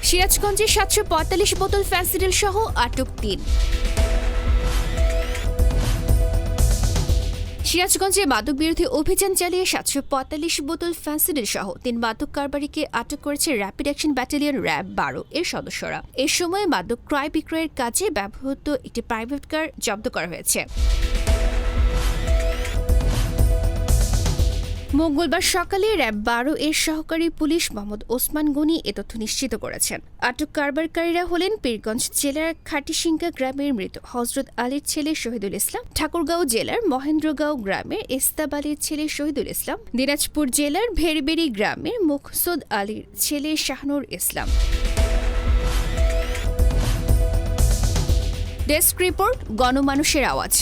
সিরাজগঞ্জে 745 বোতল ফ্যান্সিডিল সহ আটক 3। সিরাজগঞ্জে মাদক বিরোধী অভিযান চালিয়ে 745 বোতল ফ্যান্সিডিল সহ 3 মাদক কারবারিকে আটক করেছে র্যাপিড অ্যাকশন ব্যাটালিয়ন র্যাব 12 এর সদস্যরা। এ সময় মাদক ক্রয় বিক্রয়ের কাজে ব্যবহৃত একটি প্রাইভেট কার জব্দ করা হয়েছে। মঙ্গলবার সকালে র্যাব 12 এর সহকারী পুলিশ মোহাম্মদ ওসমান গনি এ তথ্য নিশ্চিত করেছেন। আটক কারবারকারীরা হলেন পীরগঞ্জ জেলার খাটিসিঙ্গা গ্রামের মৃত হজরত আলীর ছেলে শহীদুল ইসলাম, ঠাকুরগাঁও জেলার মহেন্দ্রগাঁও গ্রামের ইস্তাব আলীর ছেলে শহীদুল ইসলাম, দিনাজপুর জেলার ভেরবেড়ি গ্রামের মুকসুদ আলীর ছেলে শাহনুর ইসলাম। ডেস্ক রিপোর্ট, গণমানুষের আওয়াজ।